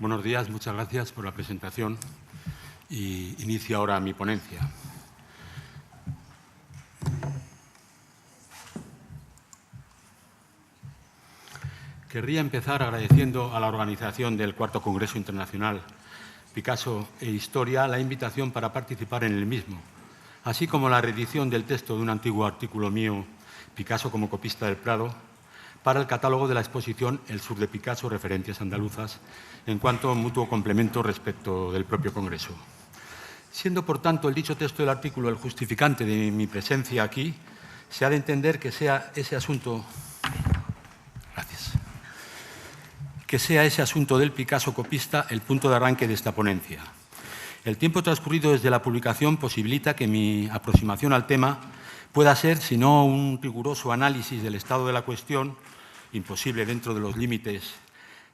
Buenos días, muchas gracias por la presentación y inicio ahora mi ponencia. Querría empezar agradeciendo a la organización del IV Congreso Internacional Picasso e Historia la invitación para participar en el mismo, así como la reedición del texto de un antiguo artículo mío, Picasso como copista del Prado, para el catálogo de la exposición El sur de Picasso, referencias andaluzas, en cuanto a mutuo complemento respecto del propio Congreso. Siendo, por tanto, el dicho texto del artículo el justificante de mi presencia aquí, se ha de entender que sea ese asunto del Picasso copista el punto de arranque de esta ponencia. El tiempo transcurrido desde la publicación posibilita que mi aproximación al tema pueda ser, si no un riguroso análisis del estado de la cuestión, imposible dentro de los límites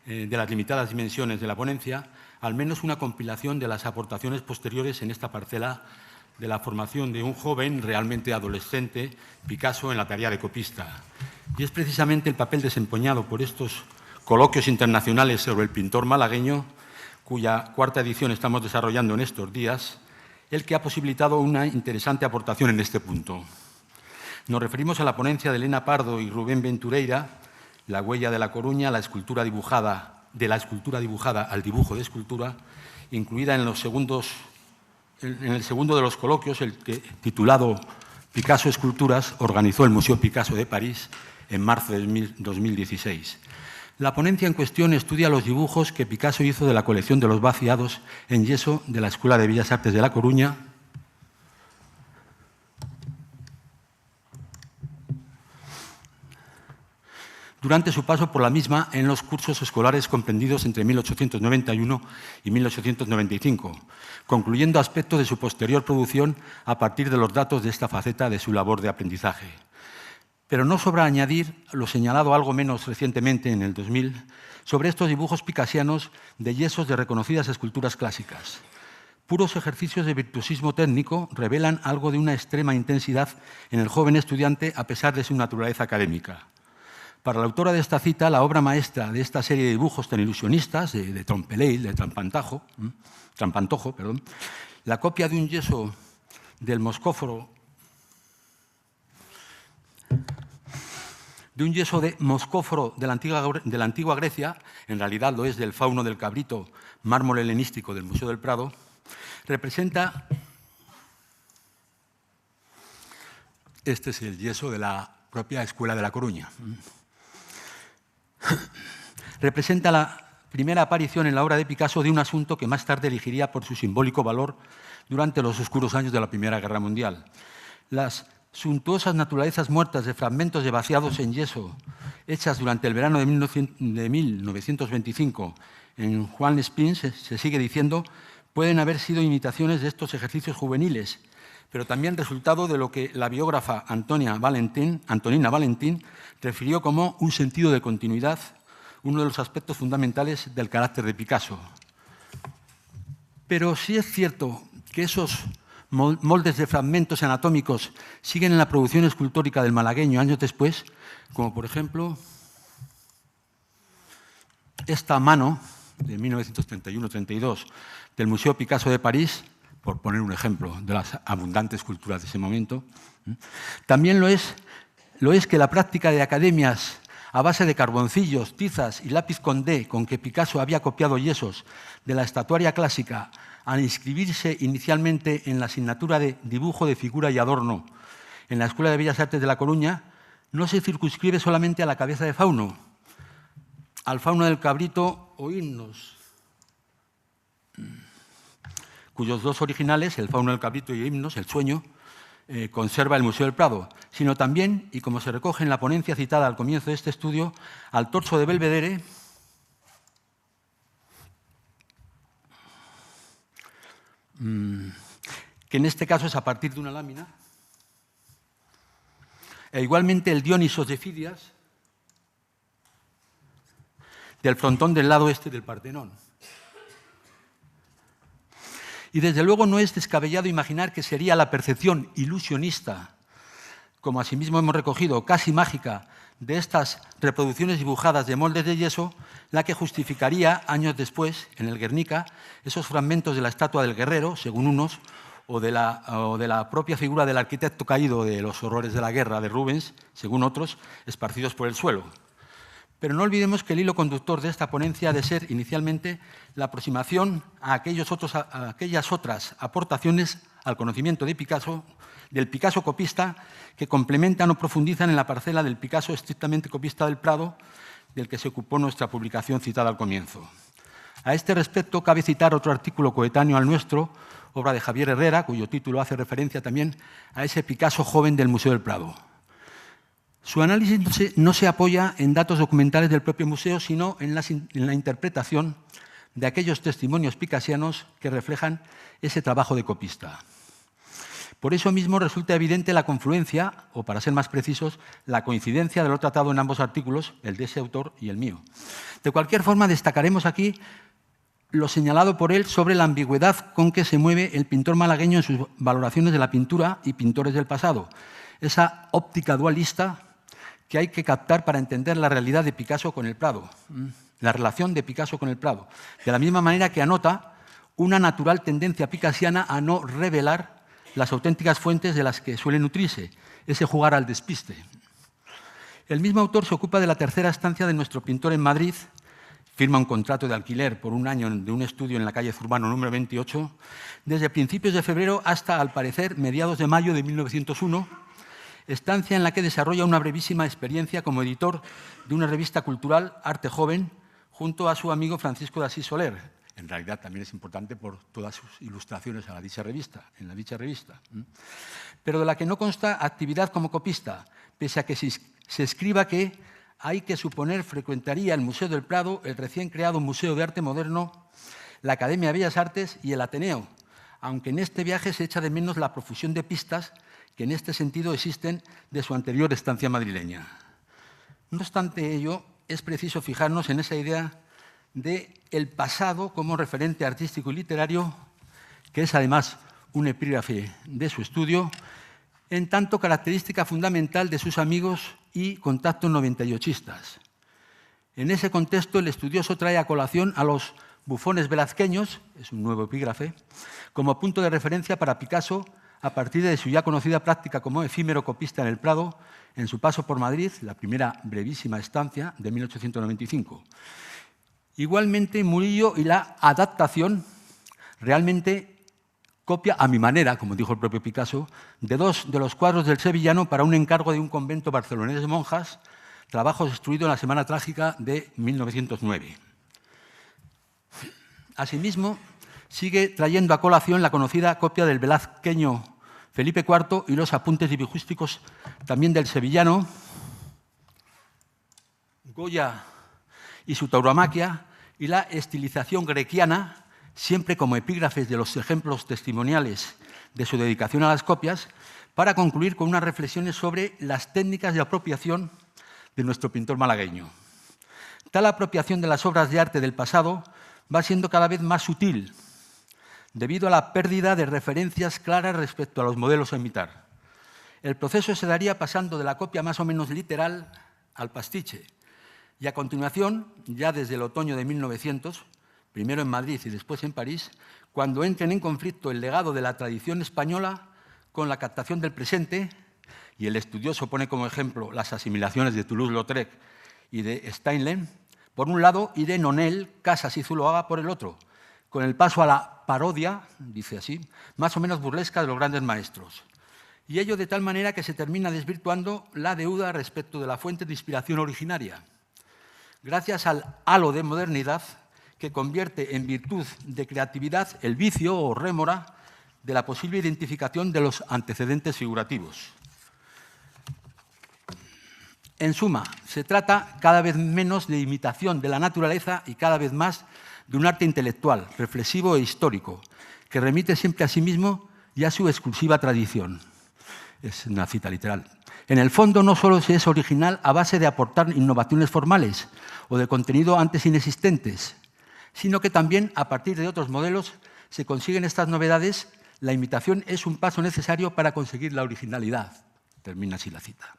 de las limitadas dimensiones de la ponencia, al menos una compilación de las aportaciones posteriores en esta parcela de la formación de un joven realmente adolescente, Picasso, en la tarea de copista. Y es precisamente el papel desempeñado por estos coloquios internacionales sobre el pintor malagueño, cuya cuarta edición estamos desarrollando en estos días, el que ha posibilitado una interesante aportación en este punto. Nos referimos a la ponencia de Elena Pardo y Rubén Ventureira, La huella de La Coruña, de la escultura dibujada al dibujo de escultura, incluida en el segundo de los coloquios, el que, titulado Picasso Esculturas, organizó el Museo Picasso de París en marzo de 2016. La ponencia en cuestión estudia los dibujos que Picasso hizo de la colección de los vaciados en yeso de la Escuela de Bellas Artes de La Coruña, durante su paso por la misma en los cursos escolares comprendidos entre 1891 y 1895, concluyendo aspectos de su posterior producción a partir de los datos de esta faceta de su labor de aprendizaje. Pero no sobra añadir lo señalado algo menos recientemente, en el 2000, sobre estos dibujos picasianos de yesos de reconocidas esculturas clásicas. Puros ejercicios de virtuosismo técnico revelan algo de una extrema intensidad en el joven estudiante a pesar de su naturaleza académica. Para la autora de esta cita, la obra maestra de esta serie de dibujos tan ilusionistas, de Trompeleil, de Trampantojo, la copia de un yeso del Moscóforo, de la antigua Grecia, en realidad lo es del Fauno del Cabrito, mármol helenístico del Museo del Prado, representa, este es el yeso de la propia Escuela de La Coruña, representa la primera aparición en la obra de Picasso de un asunto que más tarde elegiría por su simbólico valor durante los oscuros años de la Primera Guerra Mundial. Las suntuosas naturalezas muertas de fragmentos de vaciados en yeso, hechas durante el verano de 1925 en Juan Spins, se sigue diciendo, pueden haber sido imitaciones de estos ejercicios juveniles, pero también resultado de lo que la biógrafa Antonina Valentín refirió como un sentido de continuidad, uno de los aspectos fundamentales del carácter de Picasso. Pero sí es cierto que esos moldes de fragmentos anatómicos siguen en la producción escultórica del malagueño años después, como por ejemplo esta mano de 1931-32 del Museo Picasso de París, por poner un ejemplo de las abundantes esculturas de ese momento. También lo es que la práctica de academias a base de carboncillos, tizas y lápiz con D con que Picasso había copiado yesos de la estatuaria clásica al inscribirse inicialmente en la asignatura de dibujo de figura y adorno en la Escuela de Bellas Artes de La Coruña, no se circunscribe solamente a la cabeza de Fauno, al Fauno del Cabrito o Himnos, cuyos dos originales, el Fauno del Cabrito y Himnos, el sueño, conserva el Museo del Prado, sino también, y como se recoge en la ponencia citada al comienzo de este estudio, al torso de Belvedere, que en este caso es a partir de una lámina, e igualmente el Dionisos de Fidias, del frontón del lado este del Partenón. Y desde luego no es descabellado imaginar que sería la percepción ilusionista como asimismo hemos recogido, casi mágica, de estas reproducciones dibujadas de moldes de yeso, la que justificaría, años después, en el Guernica, esos fragmentos de la estatua del guerrero, según unos, o de la propia figura del arquitecto caído de los horrores de la guerra de Rubens, según otros, esparcidos por el suelo. Pero no olvidemos que el hilo conductor de esta ponencia ha de ser, inicialmente, la aproximación a aquellas otras aportaciones al conocimiento de Picasso, del Picasso copista, que complementan o profundizan en la parcela del Picasso estrictamente copista del Prado, del que se ocupó nuestra publicación citada al comienzo. A este respecto, cabe citar otro artículo coetáneo al nuestro, obra de Javier Herrera, cuyo título hace referencia también a ese Picasso joven del Museo del Prado. Su análisis no se apoya en datos documentales del propio museo, sino en la interpretación de aquellos testimonios picasianos que reflejan ese trabajo de copista. Por eso mismo resulta evidente la confluencia, o para ser más precisos, la coincidencia de lo tratado en ambos artículos, el de ese autor y el mío. De cualquier forma, destacaremos aquí lo señalado por él sobre la ambigüedad con que se mueve el pintor malagueño en sus valoraciones de la pintura y pintores del pasado, esa óptica dualista que hay que captar para entender la realidad de Picasso con el Prado, la relación de Picasso con el Prado, de la misma manera que anota una natural tendencia picasiana a no revelar las auténticas fuentes de las que suele nutrirse, ese jugar al despiste. El mismo autor se ocupa de la tercera estancia de nuestro pintor en Madrid, firma un contrato de alquiler por un año de un estudio en la calle Zurbano número 28, desde principios de febrero hasta, al parecer, mediados de mayo de 1901, estancia en la que desarrolla una brevísima experiencia como editor de una revista cultural, Arte Joven, junto a su amigo Francisco de Asís Soler. En realidad también es importante por todas sus ilustraciones en la dicha revista. Pero de la que no consta actividad como copista, pese a que se escriba que hay que suponer frecuentaría el Museo del Prado, el recién creado Museo de Arte Moderno, la Academia de Bellas Artes y el Ateneo, aunque en este viaje se echa de menos la profusión de pistas que en este sentido existen de su anterior estancia madrileña. No obstante ello, es preciso fijarnos en esa idea de el pasado como referente artístico y literario, que es además un epígrafe de su estudio, en tanto característica fundamental de sus amigos y contactos 98istas. En ese contexto, el estudioso trae a colación a los bufones velazqueños, es un nuevo epígrafe, como punto de referencia para Picasso a partir de su ya conocida práctica como efímero copista en el Prado, en su paso por Madrid, la primera brevísima estancia de 1895. Igualmente, Murillo y la adaptación realmente copia a mi manera, como dijo el propio Picasso, de dos de los cuadros del sevillano para un encargo de un convento barcelonés de monjas, trabajo destruido en la Semana Trágica de 1909. Asimismo, sigue trayendo a colación la conocida copia del velazqueño Felipe IV y los apuntes dibujísticos también del sevillano Goya y su tauromaquia, y la estilización grequiana, siempre como epígrafes de los ejemplos testimoniales de su dedicación a las copias, para concluir con unas reflexiones sobre las técnicas de apropiación de nuestro pintor malagueño. Tal apropiación de las obras de arte del pasado va siendo cada vez más sutil, debido a la pérdida de referencias claras respecto a los modelos a imitar. El proceso se daría pasando de la copia más o menos literal al pastiche, y a continuación, ya desde el otoño de 1900, primero en Madrid y después en París, cuando entren en conflicto el legado de la tradición española con la captación del presente, y el estudioso pone como ejemplo las asimilaciones de Toulouse-Lautrec y de Steinlen, por un lado, y de Nonel, Casas y Zuloaga por el otro, con el paso a la parodia, dice así, más o menos burlesca de los grandes maestros. Y ello de tal manera que se termina desvirtuando la deuda respecto de la fuente de inspiración originaria, gracias al halo de modernidad que convierte en virtud de creatividad el vicio o rémora de la posible identificación de los antecedentes figurativos. En suma, se trata cada vez menos de imitación de la naturaleza y cada vez más de un arte intelectual, reflexivo e histórico, que remite siempre a sí mismo y a su exclusiva tradición. Es una cita literal. En el fondo, no solo se es original a base de aportar innovaciones formales o de contenido antes inexistentes, sino que también, a partir de otros modelos, se consiguen estas novedades. La imitación es un paso necesario para conseguir la originalidad. Termina así la cita.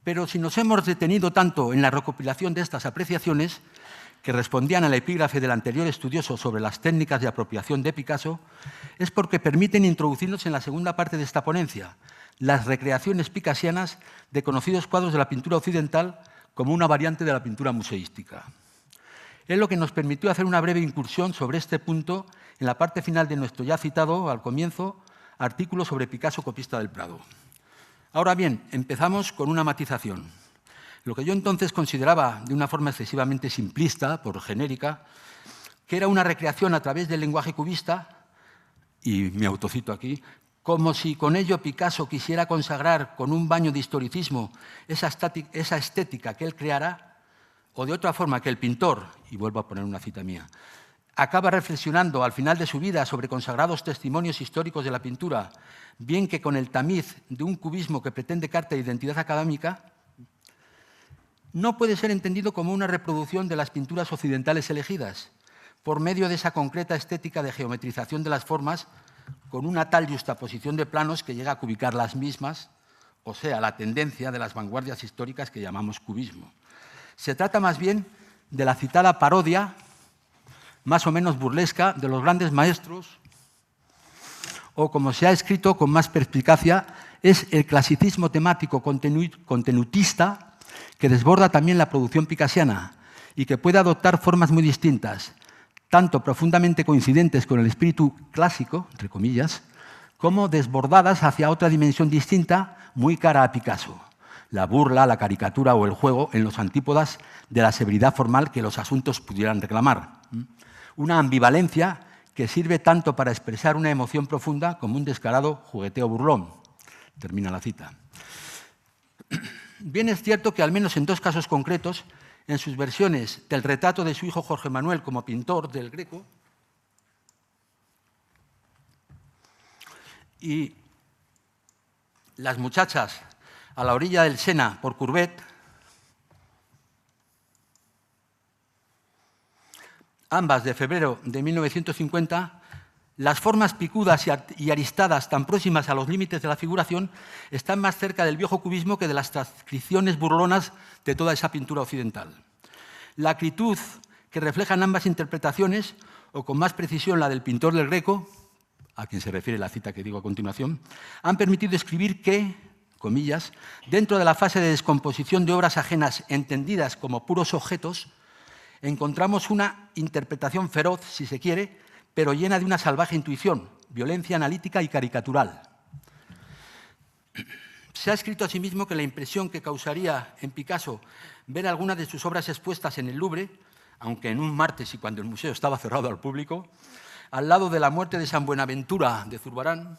Pero si nos hemos detenido tanto en la recopilación de estas apreciaciones, que respondían al epígrafe del anterior estudioso sobre las técnicas de apropiación de Picasso, es porque permiten introducirnos en la segunda parte de esta ponencia, las recreaciones picasianas de conocidos cuadros de la pintura occidental como una variante de la pintura museística. Es lo que nos permitió hacer una breve incursión sobre este punto en la parte final de nuestro ya citado, al comienzo, artículo sobre Picasso copista del Prado. Ahora bien, empezamos con una matización. Lo que yo entonces consideraba de una forma excesivamente simplista, por genérica, que era una recreación a través del lenguaje cubista, y me autocito aquí, como si con ello Picasso quisiera consagrar con un baño de historicismo esa estética que él creara, o de otra forma que el pintor, y vuelvo a poner una cita mía, acaba reflexionando al final de su vida sobre consagrados testimonios históricos de la pintura, bien que con el tamiz de un cubismo que pretende carta de identidad académica, no puede ser entendido como una reproducción de las pinturas occidentales elegidas, por medio de esa concreta estética de geometrización de las formas, con una tal justaposición de planos que llega a cubicar las mismas, o sea, la tendencia de las vanguardias históricas que llamamos cubismo. Se trata más bien de la citada parodia, más o menos burlesca, de los grandes maestros, o como se ha escrito con más perspicacia, es el clasicismo temático contenutista que desborda también la producción picasiana y que puede adoptar formas muy distintas, tanto profundamente coincidentes con el espíritu clásico, entre comillas, como desbordadas hacia otra dimensión distinta, muy cara a Picasso, la burla, la caricatura o el juego en los antípodas de la severidad formal que los asuntos pudieran reclamar. Una ambivalencia que sirve tanto para expresar una emoción profunda como un descarado jugueteo burlón. Termina la cita. Bien es cierto que al menos en dos casos concretos, en sus versiones del retrato de su hijo Jorge Manuel como pintor del Greco y Las muchachas a la orilla del Sena por Courbet, ambas de febrero de 1950, las formas picudas y aristadas tan próximas a los límites de la figuración están más cerca del viejo cubismo que de las transcripciones burlonas de toda esa pintura occidental. La acritud que reflejan ambas interpretaciones, o con más precisión la del pintor del Greco, a quien se refiere la cita que digo a continuación, han permitido escribir que, comillas, dentro de la fase de descomposición de obras ajenas entendidas como puros objetos, encontramos una interpretación feroz, si se quiere, pero llena de una salvaje intuición, violencia analítica y caricatural. Se ha escrito asimismo que la impresión que causaría en Picasso ver algunas de sus obras expuestas en el Louvre, aunque en un martes y cuando el museo estaba cerrado al público, al lado de la muerte de San Buenaventura de Zurbarán,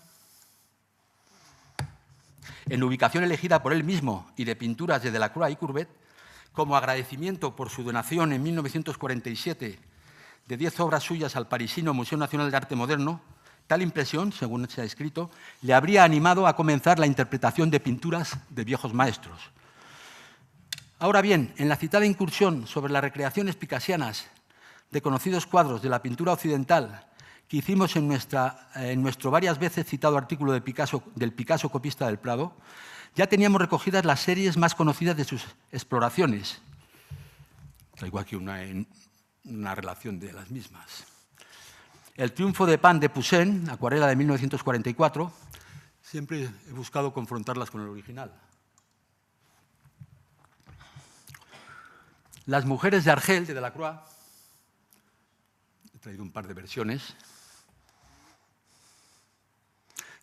en ubicación elegida por él mismo y de pinturas de Delacroix y Courbet, como agradecimiento por su donación en 1947 de 10 obras suyas al parisino Museo Nacional de Arte Moderno, tal impresión, según se ha escrito, le habría animado a comenzar la interpretación de pinturas de viejos maestros. Ahora bien, en la citada incursión sobre las recreaciones picasianas de conocidos cuadros de la pintura occidental que hicimos en nuestro varias veces citado artículo del Picasso copista del Prado, ya teníamos recogidas las series más conocidas de sus exploraciones. Traigo aquí una relación de las mismas. El triunfo de Pan de Poussin, acuarela de 1944, siempre he buscado confrontarlas con el original. Las mujeres de Argel, de Delacroix, he traído un par de versiones.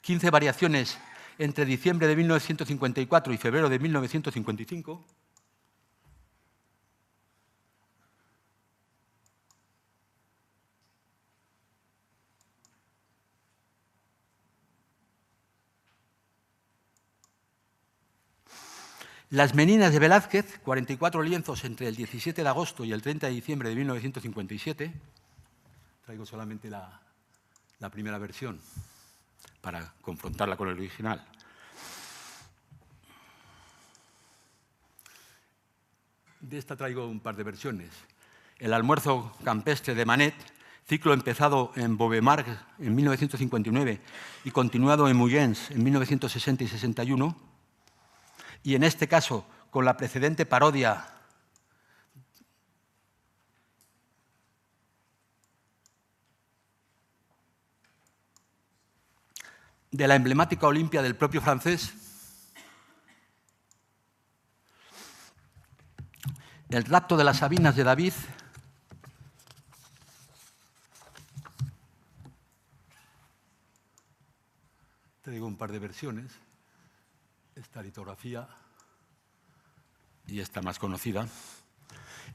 15 variaciones entre diciembre de 1954 y febrero de 1955. Las Meninas de Velázquez, 44 lienzos entre el 17 de agosto y el 30 de diciembre de 1957. Traigo solamente la primera versión para confrontarla con el original. De esta traigo un par de versiones. El almuerzo campestre de Manet, ciclo empezado en Beaumark en 1959 y continuado en Moulins en 1960 y 61, y en este caso con la precedente parodia de la emblemática Olimpia del propio francés, El rapto de las Sabinas de David, te digo un par de versiones, esta litografía y esta más conocida.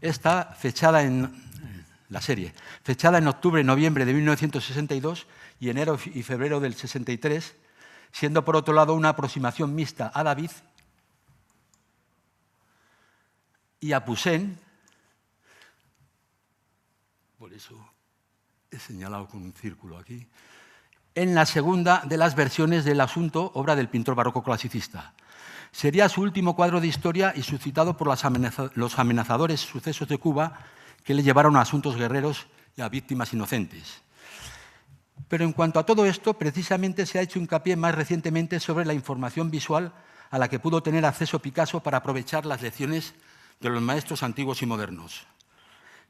Esta fechada en la serie, fechada en octubre y noviembre de 1962 y enero y febrero del 63, siendo por otro lado una aproximación mixta a David y a Poussin, por eso he señalado con un círculo aquí, en la segunda de las versiones del asunto, obra del pintor barroco clasicista. Sería su último cuadro de historia y suscitado por los amenazadores sucesos de Cuba que le llevaron a asuntos guerreros y a víctimas inocentes. Pero en cuanto a todo esto, precisamente se ha hecho hincapié más recientemente sobre la información visual a la que pudo tener acceso Picasso para aprovechar las lecciones de los maestros antiguos y modernos.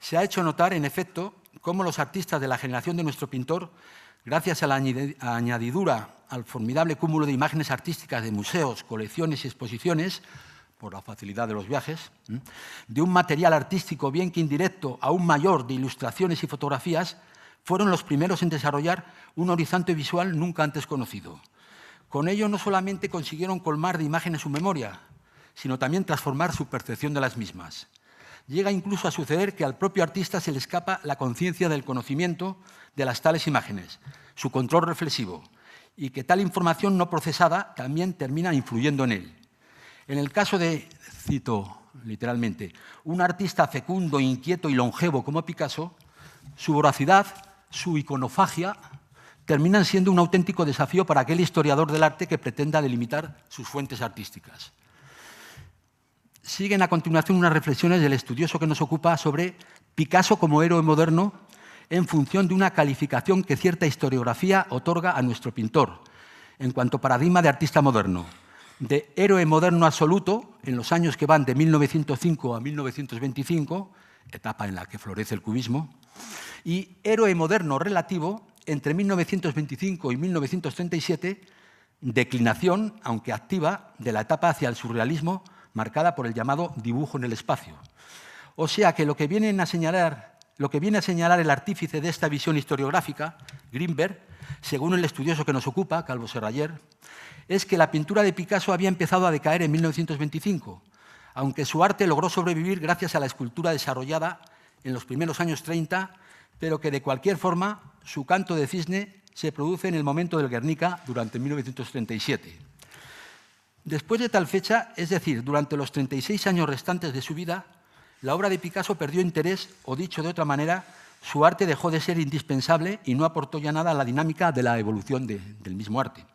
Se ha hecho notar, en efecto, cómo los artistas de la generación de nuestro pintor, gracias a la añadidura al formidable cúmulo de imágenes artísticas de museos, colecciones y exposiciones, por la facilidad de los viajes, de un material artístico bien que indirecto aún mayor de ilustraciones y fotografías, fueron los primeros en desarrollar un horizonte visual nunca antes conocido. Con ello no solamente consiguieron colmar de imágenes su memoria, sino también transformar su percepción de las mismas. Llega incluso a suceder que al propio artista se le escapa la conciencia del conocimiento de las tales imágenes, su control reflexivo, y que tal información no procesada también termina influyendo en él. En el caso de, cito literalmente, un artista fecundo, inquieto y longevo como Picasso, su voracidad, su iconofagia, terminan siendo un auténtico desafío para aquel historiador del arte que pretenda delimitar sus fuentes artísticas. Siguen a continuación unas reflexiones del estudioso que nos ocupa sobre Picasso como héroe moderno en función de una calificación que cierta historiografía otorga a nuestro pintor, en cuanto paradigma de artista moderno, de héroe moderno absoluto en los años que van de 1905 a 1925, etapa en la que florece el cubismo, y héroe moderno relativo entre 1925 y 1937, declinación, aunque activa, de la etapa hacia el surrealismo, marcada por el llamado dibujo en el espacio. O sea que lo que viene a señalar el artífice de esta visión historiográfica, Greenberg, según el estudioso que nos ocupa, Calvo Serrayer, es que la pintura de Picasso había empezado a decaer en 1925, aunque su arte logró sobrevivir gracias a la escultura desarrollada en los primeros años 30, pero que de cualquier forma su canto de cisne se produce en el momento del Guernica durante 1937. Después de tal fecha, es decir, durante los 36 años restantes de su vida, la obra de Picasso perdió interés, o dicho de otra manera, su arte dejó de ser indispensable y no aportó ya nada a la dinámica de la evolución del mismo arte.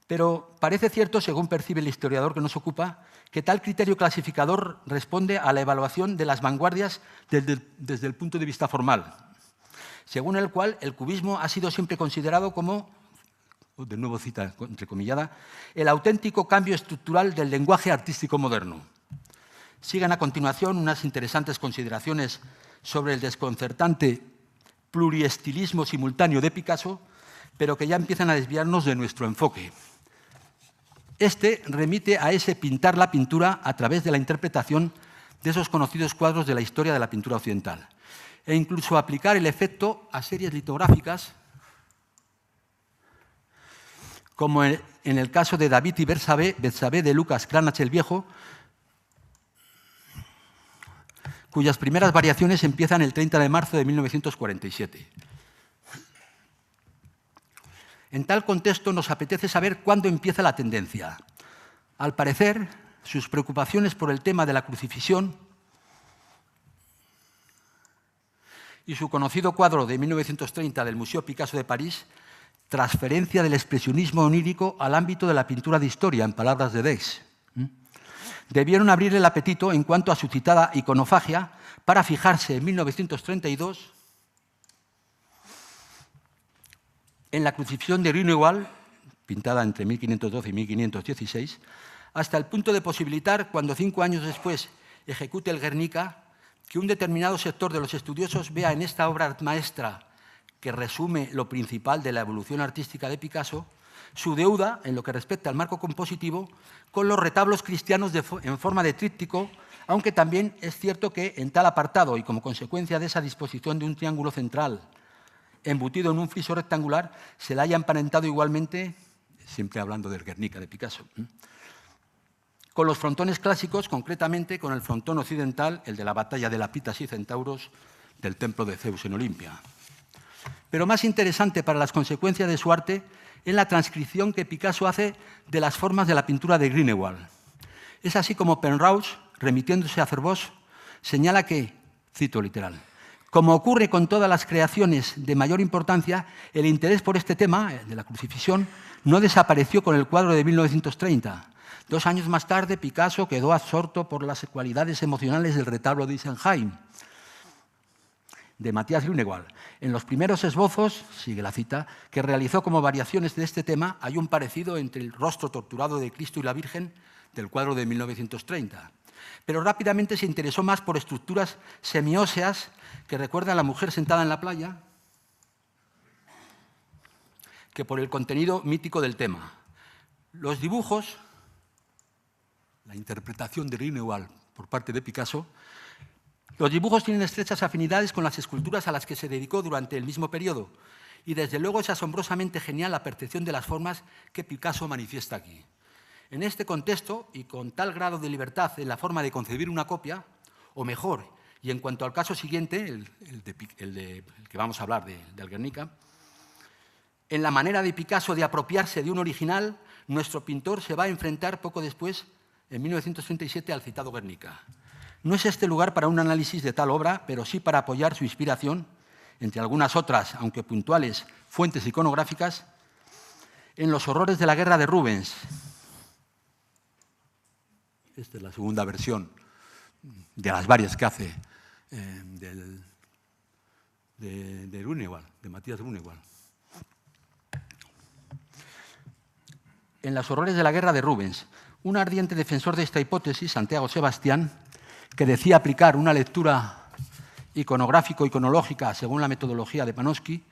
Pero parece cierto, según percibe el historiador que nos ocupa, que tal criterio clasificador responde a la evaluación de las vanguardias desde el punto de vista formal, según el cual el cubismo ha sido siempre considerado como, de nuevo cita entrecomillada, el auténtico cambio estructural del lenguaje artístico moderno. Sigan a continuación unas interesantes consideraciones sobre el desconcertante pluriestilismo simultáneo de Picasso, pero que ya empiezan a desviarnos de nuestro enfoque. Este remite a ese pintar la pintura a través de la interpretación de esos conocidos cuadros de la historia de la pintura occidental, e incluso aplicar el efecto a series litográficas, como en el caso de David y Betsabé de Lucas Cranach el Viejo, cuyas primeras variaciones empiezan el 30 de marzo de 1947. En tal contexto nos apetece saber cuándo empieza la tendencia. Al parecer, sus preocupaciones por el tema de la crucifixión y su conocido cuadro de 1930 del Museo Picasso de París, transferencia del expresionismo onírico al ámbito de la pintura de historia, en palabras de Deix, debieron abrir el apetito en cuanto a su citada iconofagia para fijarse en 1932 en la crucifixión de Grünewald, pintada entre 1512 y 1516, hasta el punto de posibilitar, cuando 5 años después ejecute el Guernica, que un determinado sector de los estudiosos vea en esta obra maestra, que resume lo principal de la evolución artística de Picasso, su deuda, en lo que respecta al marco compositivo, con los retablos cristianos en forma de tríptico, aunque también es cierto que en tal apartado y como consecuencia de esa disposición de un triángulo central embutido en un friso rectangular, se le haya emparentado igualmente, siempre hablando del Guernica de Picasso, con los frontones clásicos, concretamente con el frontón occidental, el de la batalla de Lapitas y Centauros del templo de Zeus en Olimpia. Pero más interesante para las consecuencias de su arte es la transcripción que Picasso hace de las formas de la pintura de Grünewald. Es así como Penrose, remitiéndose a Cerbos, señala que, cito literal, como ocurre con todas las creaciones de mayor importancia, el interés por este tema, de la crucifixión, no desapareció con el cuadro de 1930. 2 años más tarde, Picasso quedó absorto por las cualidades emocionales del retablo de Isenheim, de Matthias Grünewald. En los primeros esbozos, sigue la cita, que realizó como variaciones de este tema, hay un parecido entre el rostro torturado de Cristo y la Virgen del cuadro de 1930. Pero rápidamente se interesó más por estructuras semióseas que recuerdan a la mujer sentada en la playa que por el contenido mítico del tema. Los dibujos, la interpretación de Grünewald por parte de Picasso, los dibujos tienen estrechas afinidades con las esculturas a las que se dedicó durante el mismo periodo y desde luego es asombrosamente genial la percepción de las formas que Picasso manifiesta aquí. En este contexto, y con tal grado de libertad en la forma de concebir una copia, o mejor, y en cuanto al caso siguiente, el que vamos a hablar del Guernica, en la manera de Picasso de apropiarse de un original, nuestro pintor se va a enfrentar poco después, en 1937, al citado Guernica. No es este lugar para un análisis de tal obra, pero sí para apoyar su inspiración, entre algunas otras, aunque puntuales, fuentes iconográficas, en los horrores de la guerra de Rubens. Esta es la segunda versión de las varias que hace de Grünewald, de Matthias Grünewald. En los horrores de la guerra de Rubens, un ardiente defensor de esta hipótesis, Santiago Sebastián, que decía aplicar una lectura iconográfico-iconológica según la metodología de Panofsky,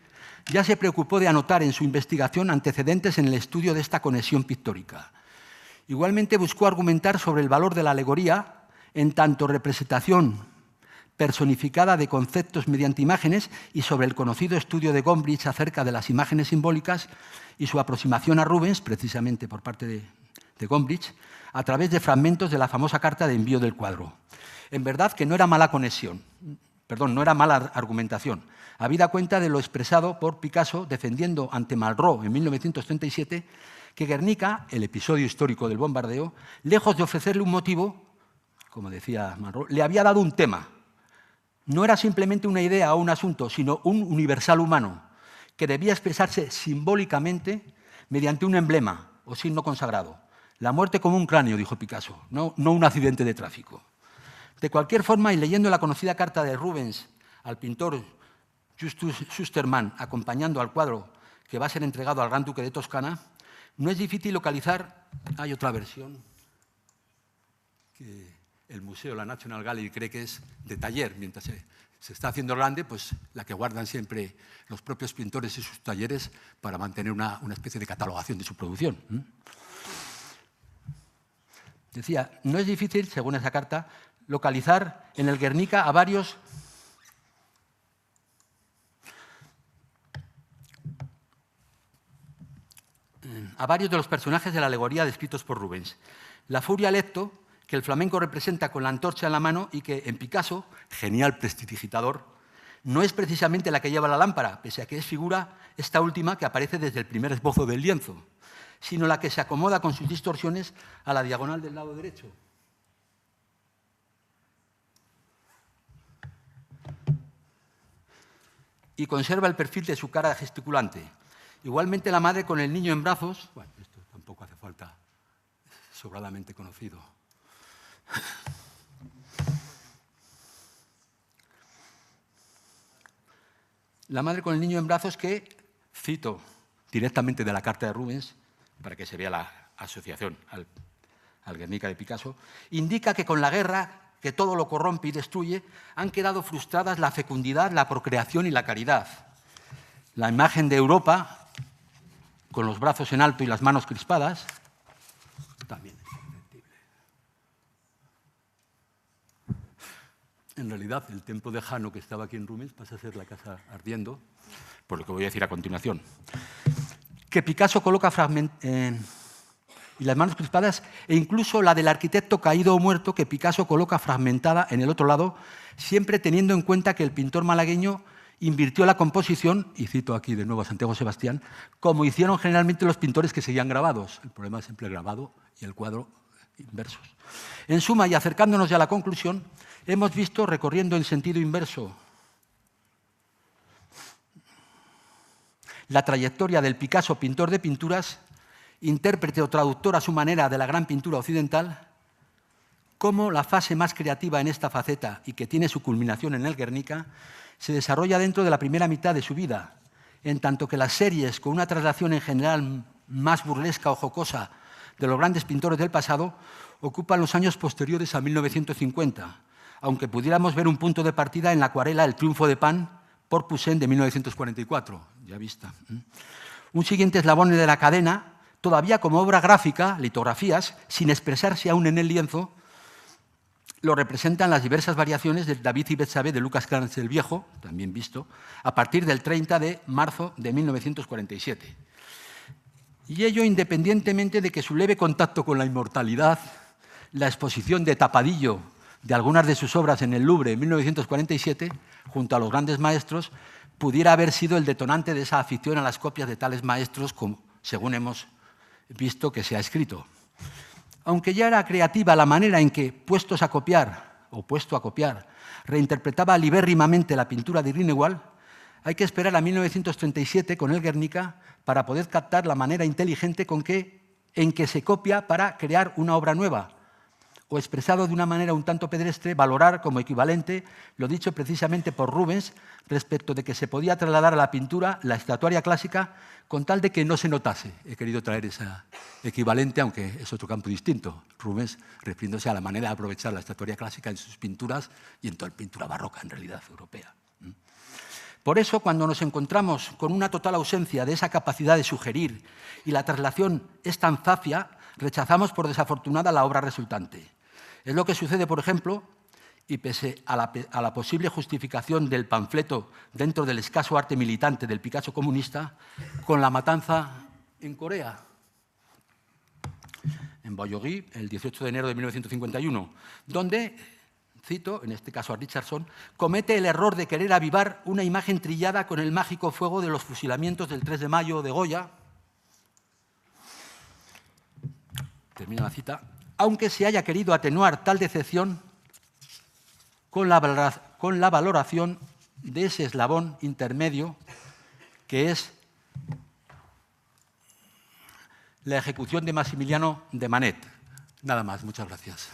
ya se preocupó de anotar en su investigación antecedentes en el estudio de esta conexión pictórica. Igualmente buscó argumentar sobre el valor de la alegoría en tanto representación personificada de conceptos mediante imágenes y sobre el conocido estudio de Gombrich acerca de las imágenes simbólicas y su aproximación a Rubens, precisamente por parte de Gombrich, a través de fragmentos de la famosa carta de envío del cuadro. En verdad que no era mala conexión, no era mala argumentación, habida cuenta de lo expresado por Picasso defendiendo ante Malraux en 1937 que Guernica, el episodio histórico del bombardeo, lejos de ofrecerle un motivo, como decía Malraux, le había dado un tema. No era simplemente una idea o un asunto, sino un universal humano que debía expresarse simbólicamente mediante un emblema o signo consagrado. La muerte como un cráneo, dijo Picasso, no un accidente de tráfico. De cualquier forma, y leyendo la conocida carta de Rubens al pintor Justus Sustermann, acompañando al cuadro que va a ser entregado al Gran Duque de Toscana, no es difícil localizar, hay otra versión que el museo, la National Gallery, cree que es de taller, mientras se está haciendo grande, pues la que guardan siempre los propios pintores y sus talleres para mantener una especie de catalogación de su producción. Decía, no es difícil, según esa carta, localizar en el Guernica a varios de los personajes de la alegoría descritos por Rubens. La furia lecto, que el flamenco representa con la antorcha en la mano y que en Picasso, genial prestidigitador, no es precisamente la que lleva la lámpara, pese a que es figura esta última que aparece desde el primer esbozo del lienzo, sino la que se acomoda con sus distorsiones a la diagonal del lado derecho. Y conserva el perfil de su cara gesticulante. Igualmente la madre con el niño en brazos, bueno, esto tampoco hace falta, es sobradamente conocido. La madre con el niño en brazos que, cito directamente de la carta de Rubens, para que se vea la asociación al Guernica de Picasso, indica que con la guerra, que todo lo corrompe y destruye, han quedado frustradas la fecundidad, la procreación y la caridad. La imagen de Europa, con los brazos en alto y las manos crispadas, también es perceptible. En realidad, el templo de Jano, que estaba aquí en Rubens, pasa a ser la casa ardiendo, por lo que voy a decir a continuación. Que Picasso coloca y las manos crispadas, e incluso la del arquitecto caído o muerto, que Picasso coloca fragmentada en el otro lado, siempre teniendo en cuenta que el pintor malagueño invirtió la composición, y cito aquí de nuevo a Santiago Sebastián, como hicieron generalmente los pintores que seguían grabados. El problema es siempre el grabado y el cuadro inversos. En suma, y acercándonos ya a la conclusión, hemos visto, recorriendo en sentido inverso, la trayectoria del Picasso, pintor de pinturas, intérprete o traductor a su manera de la gran pintura occidental, cómo la fase más creativa en esta faceta y que tiene su culminación en el Guernica se desarrolla dentro de la primera mitad de su vida, en tanto que las series con una traslación en general más burlesca o jocosa de los grandes pintores del pasado ocupan los años posteriores a 1950, aunque pudiéramos ver un punto de partida en la acuarela El triunfo de Pan por Poussin de 1944, ya vista. Un siguiente eslabón de la cadena, todavía como obra gráfica, litografías, sin expresarse aún en el lienzo, lo representan las diversas variaciones de David y Betsabé de Lucas Cranach el Viejo, también visto, a partir del 30 de marzo de 1947. Y ello independientemente de que su leve contacto con la inmortalidad, la exposición de tapadillo de algunas de sus obras en el Louvre en 1947, junto a los grandes maestros, pudiera haber sido el detonante de esa afición a las copias de tales maestros, como, según hemos visto que se ha escrito. Aunque ya era creativa la manera en que, puesto a copiar, reinterpretaba libérrimamente la pintura de Grünewald, hay que esperar a 1937 con el Guernica para poder captar la manera inteligente en que se copia para crear una obra nueva, o expresado de una manera un tanto pedestre, valorar como equivalente lo dicho precisamente por Rubens respecto de que se podía trasladar a la pintura la estatuaria clásica con tal de que no se notase. He querido traer esa equivalente, aunque es otro campo distinto. Rubens refiriéndose a la manera de aprovechar la estatuaria clásica en sus pinturas y en toda la pintura barroca, en realidad, europea. Por eso, cuando nos encontramos con una total ausencia de esa capacidad de sugerir y la traslación es tan zafia, rechazamos por desafortunada la obra resultante. Es lo que sucede, por ejemplo, y pese a la posible justificación del panfleto dentro del escaso arte militante del Picasso comunista, con la matanza en Corea, en Bayorí, el 18 de enero de 1951, donde, cito, en este caso a Richardson, comete el error de querer avivar una imagen trillada con el mágico fuego de los fusilamientos del 3 de mayo de Goya. Termina la cita. Aunque se haya querido atenuar tal decepción con la valoración de ese eslabón intermedio que es la ejecución de Maximiliano de Manet. Nada más, muchas gracias.